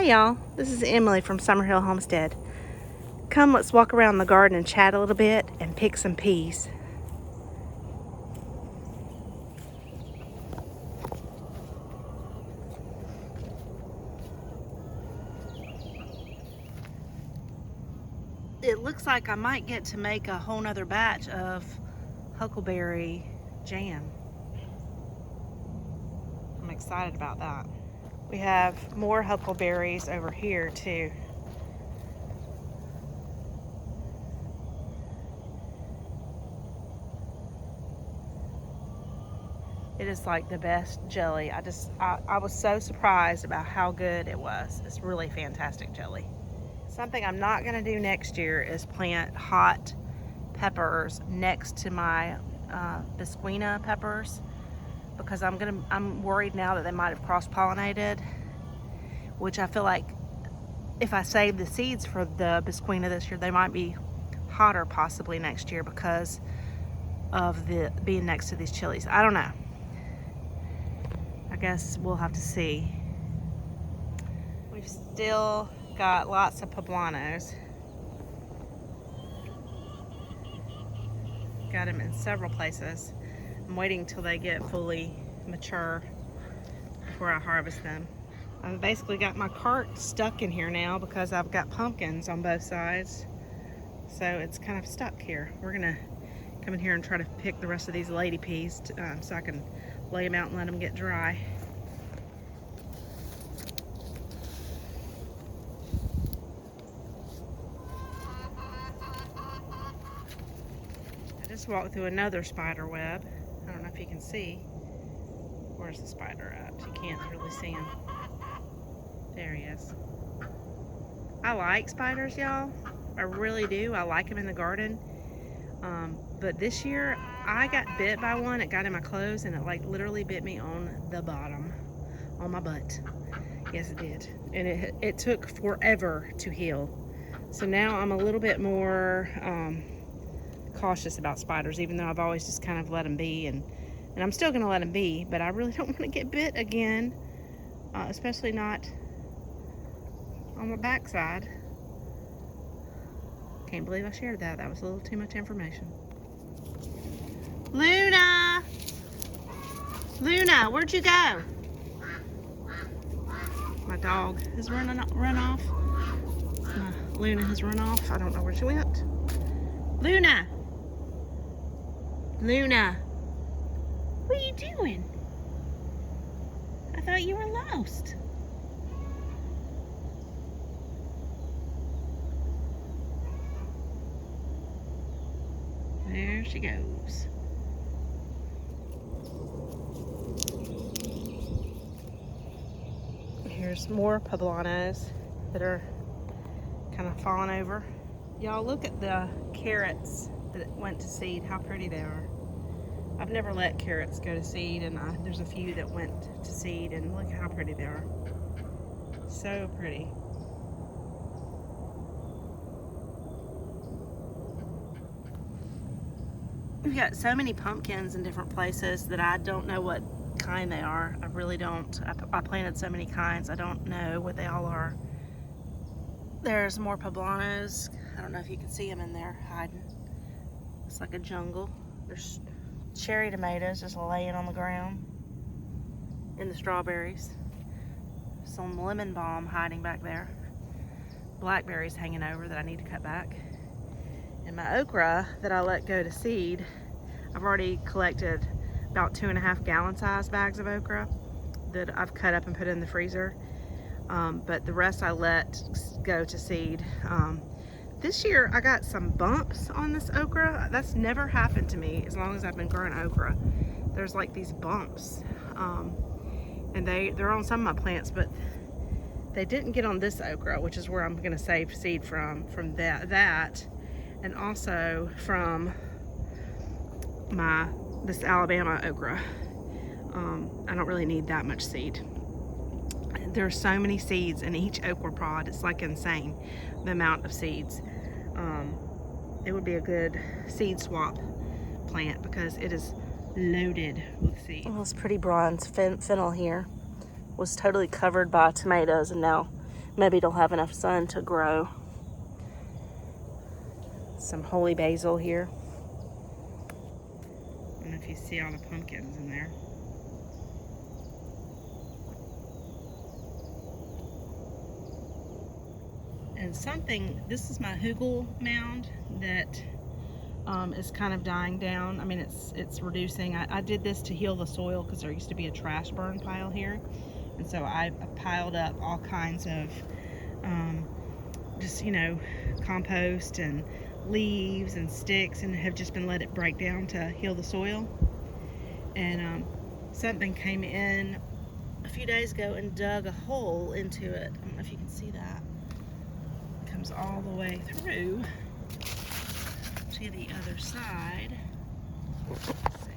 Hey y'all, this is Emily from Summerhill Homestead. Come, let's walk around the garden and chat a little bit and pick some peas. It looks like I might get to make a whole nother batch of huckleberry jam. I'm excited about that. We have more huckleberries over here too. It is like the best jelly. I was so surprised about how good it was. It's really fantastic jelly. Something I'm not gonna do next year is plant hot peppers next to my Bisquina peppers, because I'm worried now that they might have cross-pollinated, which I feel like if I save the seeds for the Bisquina this year, they might be hotter possibly next year because of the being next to these chilies. I don't know. I guess we'll have to see. We've still got lots of poblanos. Got them in several places. I'm waiting till they get fully mature before I harvest them. I've basically got my cart stuck in here now because I've got pumpkins on both sides. So it's kind of stuck here. We're gonna come in here and try to pick the rest of these lady peas so I can lay them out and let them get dry. I just walked through another spider web. I don't know if you can see. Where's the spider at? You can't really see him. There he is. I like spiders, y'all. I really do. I like them in the garden. But this year, I got bit by one. It got in my clothes and it like literally bit me on the bottom, on my butt. Yes, it did. And it took forever to heal. So now I'm a little bit more cautious about spiders, even though I've always just kind of let them be, and I'm still gonna let them be, but I really don't want to get bit again, especially not on my backside. Can't believe I shared that. That was a little too much information. Luna! Luna, where'd you go? My dog has run off. Luna has run off. I don't know where she went. Luna! Luna! What are you doing? I thought you were lost. There she goes. Here's more poblanos that are kind of falling over. Y'all, look at the carrots that went to seed, how pretty they are. I've never let carrots go to seed, and there's a few that went to seed, and look how pretty they are. So pretty. We've got so many pumpkins in different places that I don't know what kind they are. I really don't. I planted so many kinds, I don't know what they all are. There's more poblanos. I don't know if you can see them in there hiding. It's like a jungle. There's cherry tomatoes just laying on the ground in the strawberries. Some lemon balm hiding back there. Blackberries hanging over that I need to cut back. And my okra that I let go to seed, I've already collected about 2.5 gallon size bags of okra that I've cut up and put in the freezer. But the rest I let go to seed. This year I got some bumps on this okra. That's never happened to me as long as I've been growing okra. There's like these bumps, and they're on some of my plants, but they didn't get on this okra, which is where I'm gonna save seed from that, and also from this Alabama okra. I don't really need that much seed. There's so many seeds in each okra pod. It's like insane, the amount of seeds. It would be a good seed swap plant because it is loaded with seeds. This pretty bronze fennel here was totally covered by tomatoes, and now maybe it'll have enough sun to grow. Some holy basil here. I don't know if you see all the pumpkins in there. And this is my hugel mound that is kind of dying down. I mean, it's reducing. I did this to heal the soil because there used to be a trash burn pile here. And so I piled up all kinds of just, compost and leaves and sticks, and have just been let it break down to heal the soil. And something came in a few days ago and dug a hole into it. I don't know if you can see that. It comes all the way through to the other side. Let's see.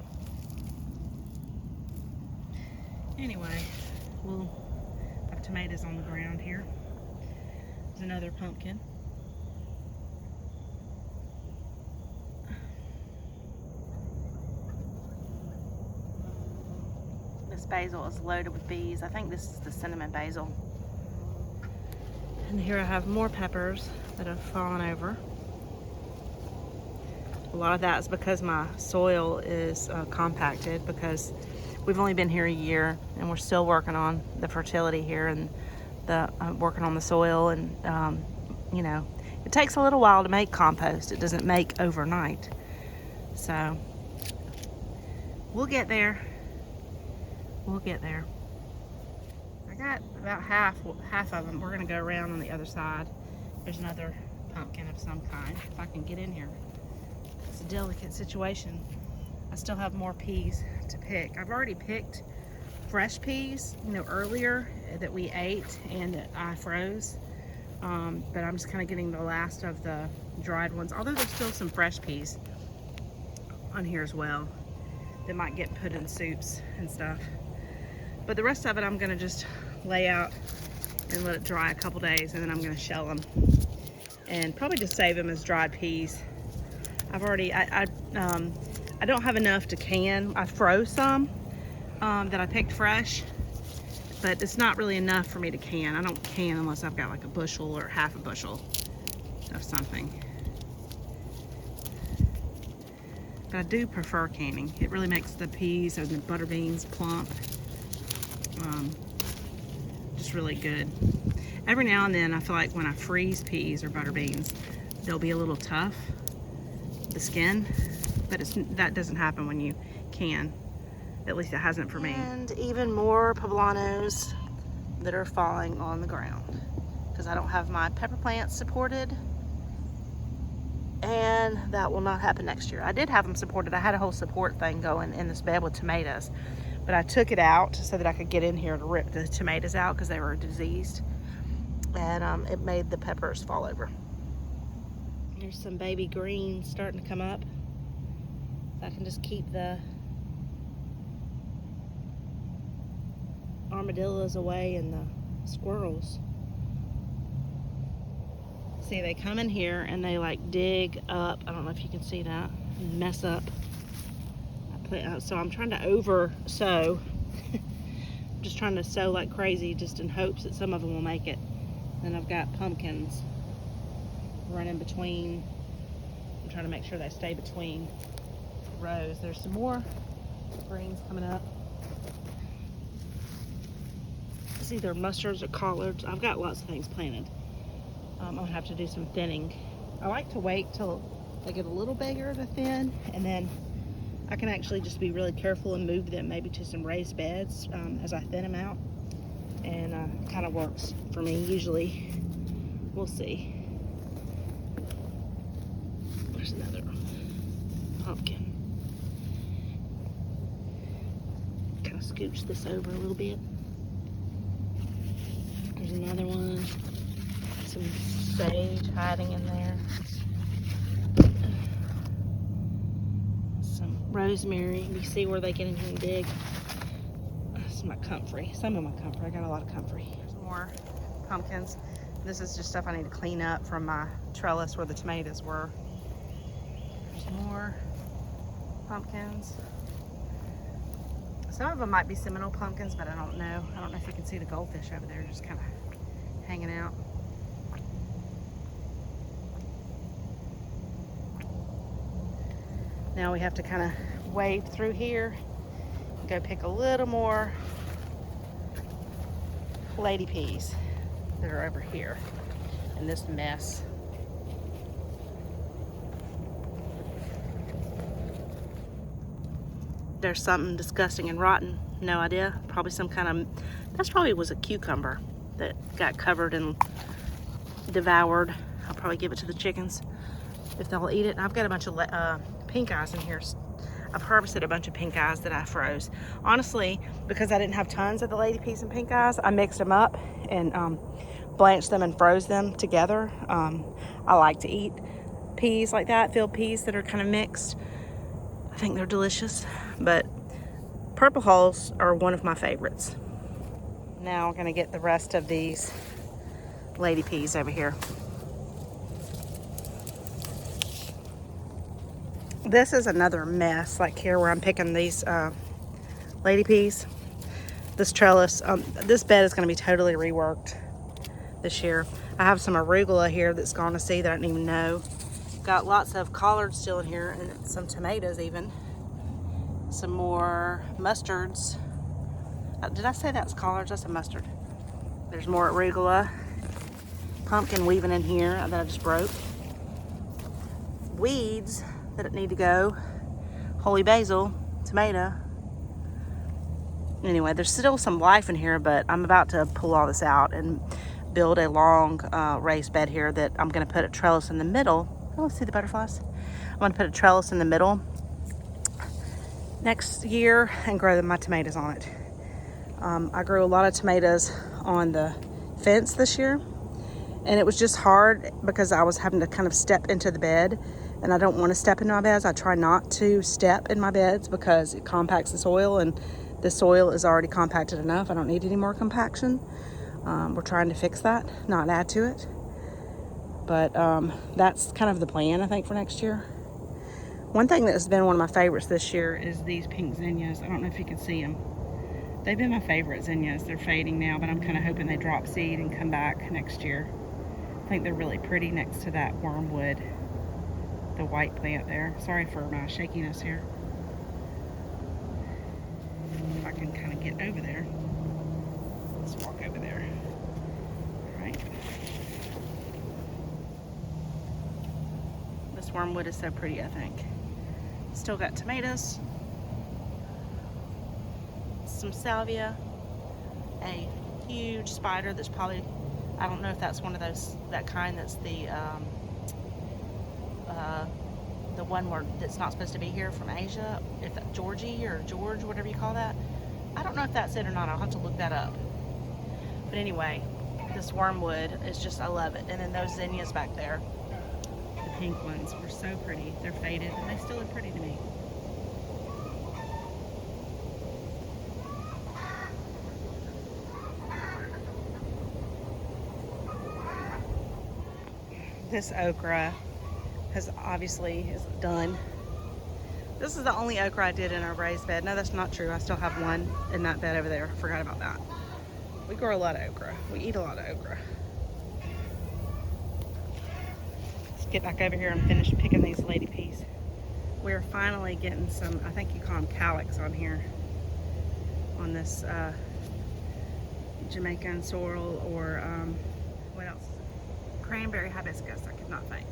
Anyway, we'll have tomatoes on the ground here. There's another pumpkin. This basil is loaded with bees. I think this is the cinnamon basil. And here I have more peppers that have fallen over. A lot of that is because my soil is compacted, because we've only been here a year and we're still working on the fertility here and working on the soil. And it takes a little while to make compost. It doesn't make overnight. So we'll get there. We'll get there. I got about half of them. We're gonna go around on the other side. There's another pumpkin of some kind, if I can get in here. It's a delicate situation. I still have more peas to pick. I've already picked fresh peas, earlier, that we ate and that I froze. But I'm just kind of getting the last of the dried ones, although there's still some fresh peas on here as well that might get put in soups and stuff. But the rest of it I'm gonna just lay out and let it dry a couple days, and then I'm gonna shell them and probably just save them as dried peas. I've already, I don't have enough to can. I froze some that I picked fresh, but it's not really enough for me to can. I don't can unless I've got like a bushel or half a bushel of something. But I do prefer canning. It really makes the peas or the butter beans plump. Just really good. Every now and then I feel like when I freeze peas or butter beans, they'll be a little tough, the skin, but that doesn't happen when you can. At least it hasn't for me. And even more poblanos that are falling on the ground because I don't have my pepper plants supported, and that will not happen next year. I did have them supported. I had a whole support thing going in this bed with tomatoes, but I took it out so that I could get in here to rip the tomatoes out because they were diseased, and it made the peppers fall over. There's some baby greens starting to come up. I can just keep the armadillos away and the squirrels. See, they come in here and they like dig up. I don't know if you can see that, and mess up. So I'm trying to over sow. Just trying to sow like crazy, just in hopes that some of them will make it. And I've got pumpkins running between. I'm trying to make sure they stay between rows. There's some more greens coming up. It's either mustards or collards. I've got lots of things planted. I'm gonna have to do some thinning. I like to wait till they get a little bigger to thin, and then I can actually just be really careful and move them maybe to some raised beds as I thin them out, and kind of works for me usually. We'll see. There's another pumpkin. Kind of scooch this over a little bit. There's another one. Some sage hiding in there. Some rosemary. You see where they get in here and dig. This is my comfrey. Some of my comfrey. I got a lot of comfrey. There's more pumpkins. This is just stuff I need to clean up from my trellis where the tomatoes were. There's more pumpkins. Some of them might be Seminole pumpkins, but I don't know. I don't know if you can see the goldfish over there just kind of hanging out. Now we have to kind of wade through here and go pick a little more lady peas that are over here in this mess. There's something disgusting and rotten. No idea. Probably some kind of, that's probably was a cucumber that got covered and devoured. I'll probably give it to the chickens if they'll eat it. I've got a bunch of pink eyes in here. I've harvested a bunch of pink eyes that I froze. Honestly, because I didn't have tons of the lady peas and pink eyes, I mixed them up and blanched them and froze them together. I like to eat peas like that, field peas that are kind of mixed. I think they're delicious, but purple hulls are one of my favorites. Now we're gonna get the rest of these lady peas over here. This is another mess, like here where I'm picking these lady peas. This trellis, this bed is gonna be totally reworked this year. I have some arugula here that's gone to seed that I didn't even know. Got lots of collards still in here and some tomatoes even. Some more mustards. Did I say that's collards? That's a mustard. There's more arugula. Pumpkin weaving in here that I just broke. Weeds that need to go. Holy basil, tomato. Anyway, there's still some life in here, but I'm about to pull all this out and build a long raised bed here that I'm gonna put a trellis in the middle. Oh, see the butterflies? I'm gonna put a trellis in the middle next year and grow my tomatoes on it. I grew a lot of tomatoes on the fence this year, and it was just hard because I was having to kind of step into the bed, and I don't want to step into my beds. I try not to step in my beds because it compacts the soil, and the soil is already compacted enough. I don't need any more compaction. We're trying to fix that, not add to it. But that's kind of the plan, I think, for next year. One thing that has been one of my favorites this year is these pink zinnias. I don't know if you can see them. They've been my favorite zinnias. They're fading now, but I'm kind of hoping they drop seed and come back next year. I think they're really pretty next to that wormwood, the white plant there. Sorry for my shakiness here. If I can kind of get over there. Let's walk over there. All right. This wormwood is so pretty, I think. Still got tomatoes, some salvia, a huge spider that's probably, I don't know if that's one of those, that kind that's the one where that's not supposed to be here from Asia, if that Georgie or George, whatever you call that. I don't know if that's it or not. I'll have to look that up. But anyway, this wormwood is just, I love it. And then those zinnias back there, the pink ones were so pretty. They're faded, and they still look pretty to me. This okra has obviously is done. This is the only okra I did in a raised bed. No, that's not true. I still have one in that bed over there. Forgot about that. We grow a lot of okra. We eat a lot of okra. Let's get back over here and finish picking these lady peas. We're finally getting some, I think you call them calyx on here, on this Jamaican sorrel, or what else? Cranberry hibiscus, I could not think.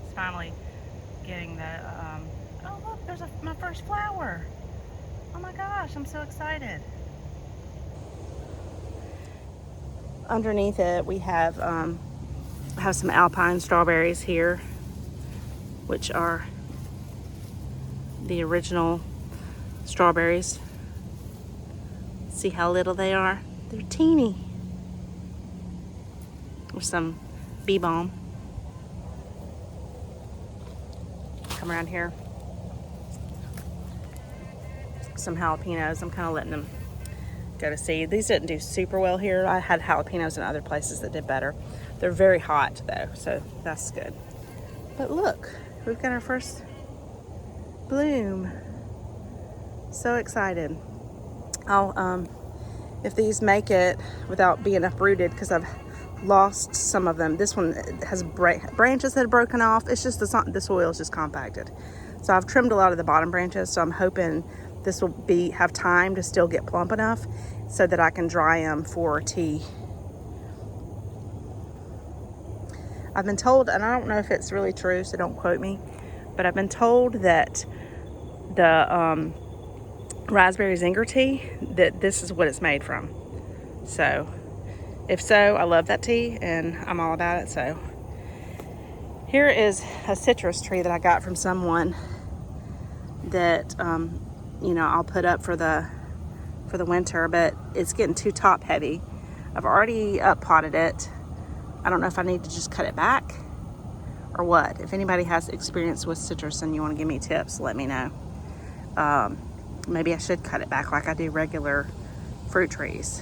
It's finally getting the, oh look, there's my first flower. Oh my gosh, I'm so excited. Underneath it, we have some alpine strawberries here, which are the original strawberries. See how little they are? They're teeny. With some bee balm. Come around here. Some jalapenos. I'm kind of letting them go to seed. These didn't do super well here. I had jalapenos in other places that did better. They're very hot though, so that's good. But look, we've got our first bloom. So excited. I'll if these make it without being uprooted, because I've lost some of them. This one has branches that have broken off. It's just the soil is just compacted. So I've trimmed a lot of the bottom branches, so I'm hoping this will have time to still get plump enough so that I can dry them for tea. I've been told, and I don't know if it's really true, so don't quote me, but I've been told that the raspberry zinger tea, that this is what it's made from. So if so, I love that tea and I'm all about it. So here is a citrus tree that I got from someone that you know, I'll put up for the winter, but it's getting too top heavy. I've already potted it. I don't know if I need to just cut it back or what. If anybody has experience with citrus and you want to give me tips, let me know. Maybe I should cut it back like I do regular fruit trees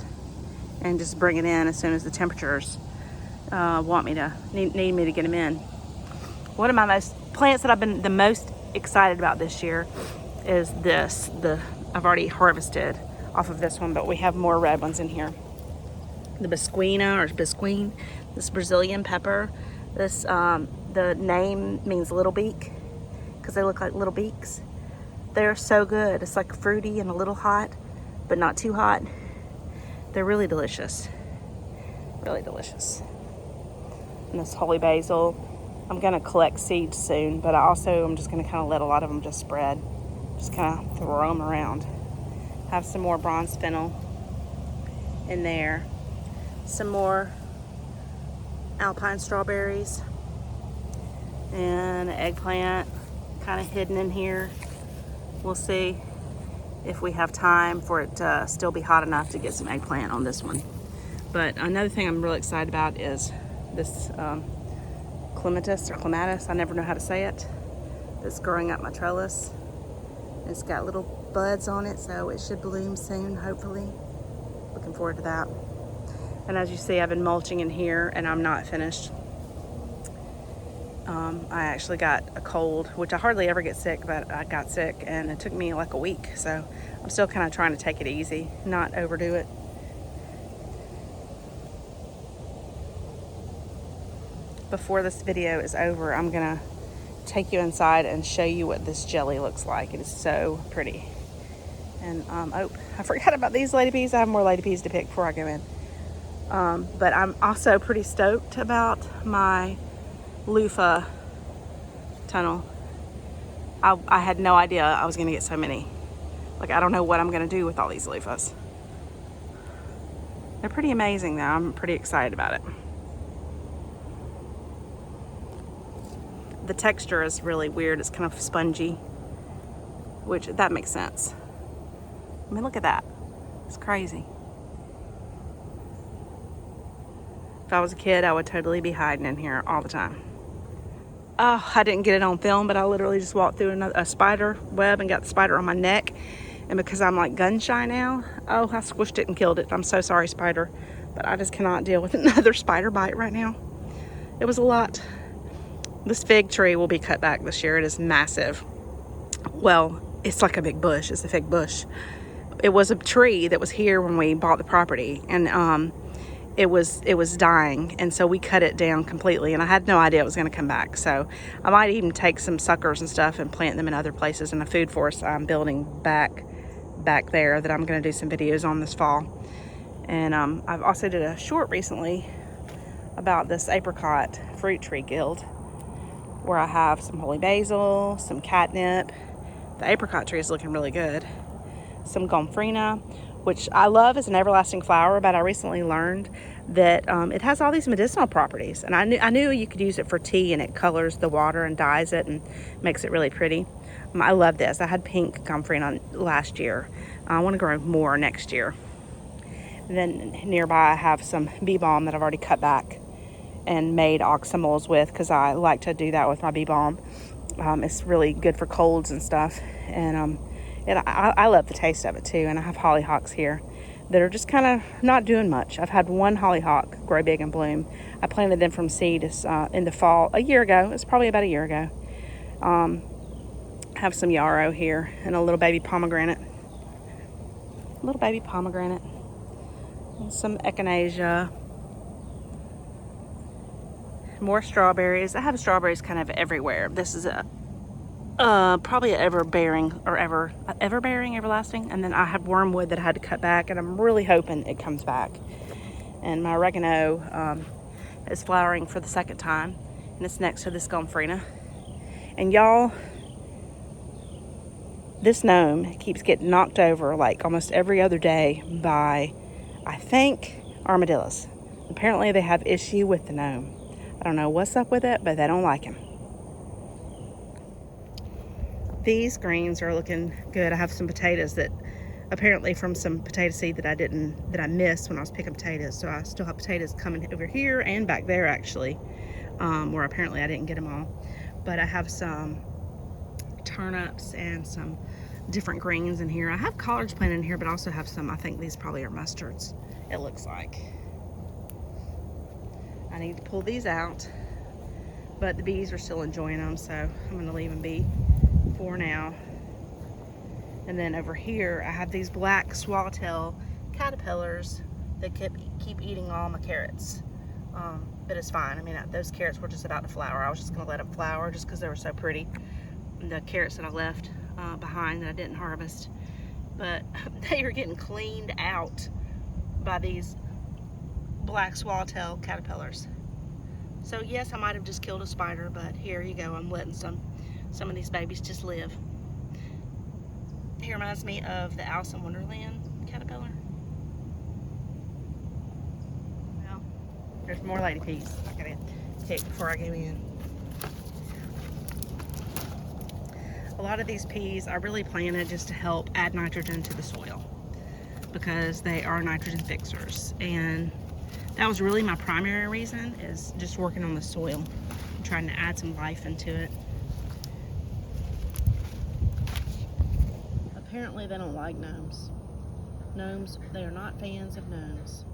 and just bring it in as soon as the temperatures need me to get them in. One of my plants that I've been the most excited about this year is this. I've already harvested off of this one, but we have more red ones in here. The bisqueen, this Brazilian pepper. This the name means little beak because they look like little beaks. They're so good. It's like fruity and a little hot, but not too hot. They're really delicious. Really delicious. And this holy basil, I'm gonna collect seeds soon, but I'm just gonna kind of let a lot of them just spread. Just kind of throw them around. Have some more bronze fennel in there. Some more alpine strawberries. And an eggplant kind of hidden in here. We'll see if we have time for it to still be hot enough to get some eggplant on this one. But another thing I'm really excited about is this clematis, I never know how to say it, that's growing up my trellis. It's got little buds on it, so it should bloom soon, hopefully. Looking forward to that. And as you see, I've been mulching in here and I'm not finished. I actually got a cold, which I hardly ever get sick, but I got sick and it took me like a week. So I'm still kind of trying to take it easy, not overdo it. Before this video is over, I'm gonna take you inside and show you what this jelly looks like. It is so pretty. And oh, I forgot about these lady peas. I have more lady peas to pick before I go in. But I'm also pretty stoked about my loofah tunnel. I had no idea I was gonna get so many. Like, I don't know what I'm gonna do with all these loofahs. They're pretty amazing though. I'm pretty excited about it. The texture is really weird. It's kind of spongy, which that makes sense. I mean, look at that. It's crazy. If I was a kid, I would totally be hiding in here all the time. Oh, I didn't get it on film, but I literally just walked through a spider web and got the spider on my neck. And because I'm like gun shy now, oh, I squished it and killed it. I'm so sorry, spider, but I just cannot deal with another spider bite right now. It was a lot. This fig tree will be cut back this year. It is massive. Well, it's like a big bush. It's a fig bush. It was a tree that was here when we bought the property, and it was dying, and so we cut it down completely, and I had no idea it was going to come back. So I might even take some suckers and stuff and plant them in other places in a food forest I'm building back there that I'm going to do some videos on this fall. And I've also did a short recently about this apricot fruit tree guild, where I have some holy basil, some catnip. The apricot tree is looking really good. Some gomphrena, which I love as an everlasting flower, but I recently learned that it has all these medicinal properties. And I knew you could use it for tea, and it colors the water and dyes it and makes it really pretty. I love this. I had pink gomphrena last year. I want to grow more next year. And then nearby I have some bee balm that I've already cut back and made oxymals with, because I like to do that with my bee balm. It's really good for colds and stuff, and I love the taste of it too. And I have hollyhocks here that are just kind of not doing much. I've had one hollyhock grow big and bloom. I planted them from seed in the fall a year ago. It's probably about a year ago. I have some yarrow here and a little baby pomegranate. And some echinacea. More strawberries. I have strawberries kind of everywhere. This is probably everbearing or everbearing, everlasting. And then I have wormwood that I had to cut back, and I'm really hoping it comes back. And my oregano is flowering for the second time, and it's next to this gomphrena. And y'all, this gnome keeps getting knocked over like almost every other day by, I think, armadillos. Apparently they have issue with the gnome. I don't know what's up with it, but they don't like him. These greens are looking good. I have some potatoes that apparently from some potato seed that I missed when I was picking potatoes. So I still have potatoes coming over here and back there actually, where apparently I didn't get them all. But I have some turnips and some different greens in here. I have collards planted in here, but I also have some, I think these probably are mustards, it looks like. I need to pull these out, but the bees are still enjoying them, so I'm gonna leave them be for now. And then over here, I have these black swallowtail caterpillars that keep eating all my carrots. But it's fine. I mean, those carrots were just about to flower. I was just gonna let them flower just because they were so pretty. The carrots that I left behind that I didn't harvest. But they are getting cleaned out by these black swallowtail caterpillars. So yes, I might have just killed a spider, but here you go. I'm letting some of these babies just live. He reminds me of the Alice in Wonderland caterpillar. Well, there's more lady peas I gotta pick before I go in. A lot of these peas I really planted just to help add nitrogen to the soil because they are nitrogen fixers, and that was really my primary reason, is just working on the soil, trying to add some life into it. Apparently they don't like gnomes. Gnomes, they are not fans of gnomes.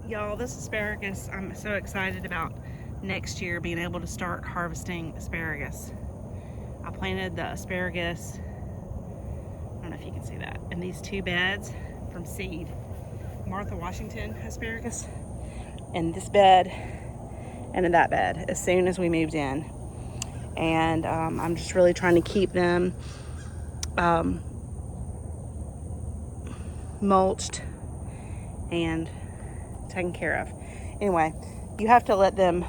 Y'all, this asparagus, I'm so excited about next year being able to start harvesting asparagus. I planted the asparagus, I don't know if you can see that, in these 2 beds from seed. Martha Washington asparagus in this bed and in that bed as soon as we moved in. And I'm just really trying to keep them mulched and taken care of. Anyway, you have to let them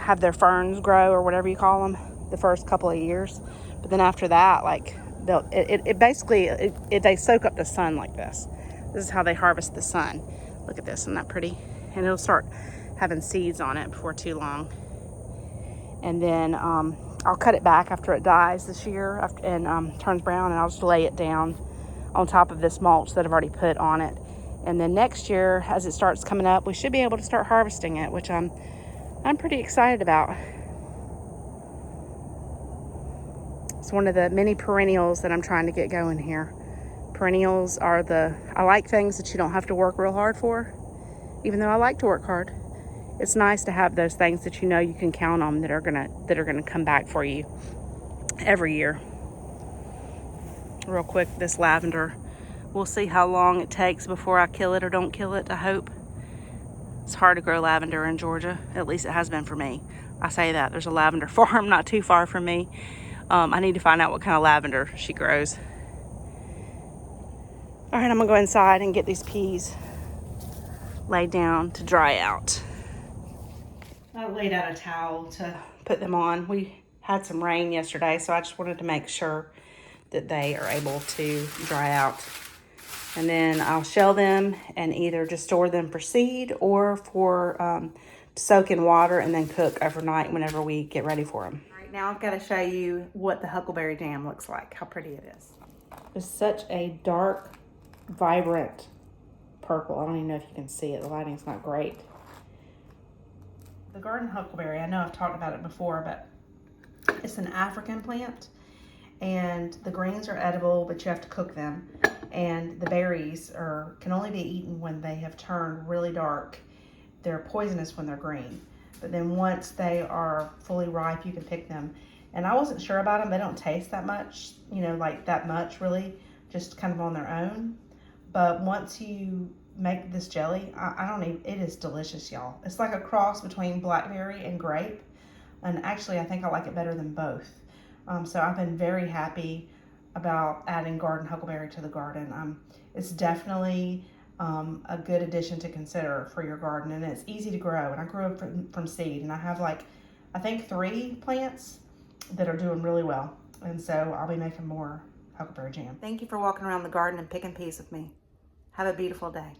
have their ferns grow, or whatever you call them, the first couple of years. But then after that, like they soak up the sun like this. This is how they harvest the sun. Look at this, isn't that pretty? And it'll start having seeds on it before too long. And then I'll cut it back after it dies this year and turns brown, and I'll just lay it down on top of this mulch that I've already put on it. And then next year, as it starts coming up, we should be able to start harvesting it, which I'm pretty excited about. It's one of the many perennials that I'm trying to get going here. Perennials are I like things that you don't have to work real hard for, even though I like to work hard. It's nice to have those things that you know you can count on that are gonna come back for you every year. Real quick, this lavender, we'll see how long it takes before I kill it or don't kill it. I hope. It's hard to grow lavender in Georgia. At least it has been for me. I say that. There's a lavender farm not too far from me. I need to find out what kind of lavender she grows. All right, I'm gonna go inside and get these peas laid down to dry out. I laid out a towel to put them on. We had some rain yesterday, so I just wanted to make sure that they are able to dry out. And then I'll shell them and either just store them for seed or for soak in water and then cook overnight whenever we get ready for them. All right, now I've got to show you what the huckleberry jam looks like, how pretty it is. It's such a dark, vibrant purple. I don't even know if you can see it. The lighting's not great. The garden huckleberry, I know I've talked about it before, but it's an African plant. And the greens are edible, but you have to cook them. And the berries can only be eaten when they have turned really dark. They're poisonous when they're green. But then once they are fully ripe, you can pick them. And I wasn't sure about them. They don't taste that much, like that much really, just kind of on their own. But once you make this jelly, it is delicious, y'all. It's like a cross between blackberry and grape. And actually, I think I like it better than both. So I've been very happy about adding garden huckleberry to the garden. It's definitely a good addition to consider for your garden, and it's easy to grow. And I grew it from seed, and I have like, I think 3 plants that are doing really well. And so I'll be making more huckleberry jam. Thank you for walking around the garden and picking peas with me. Have a beautiful day.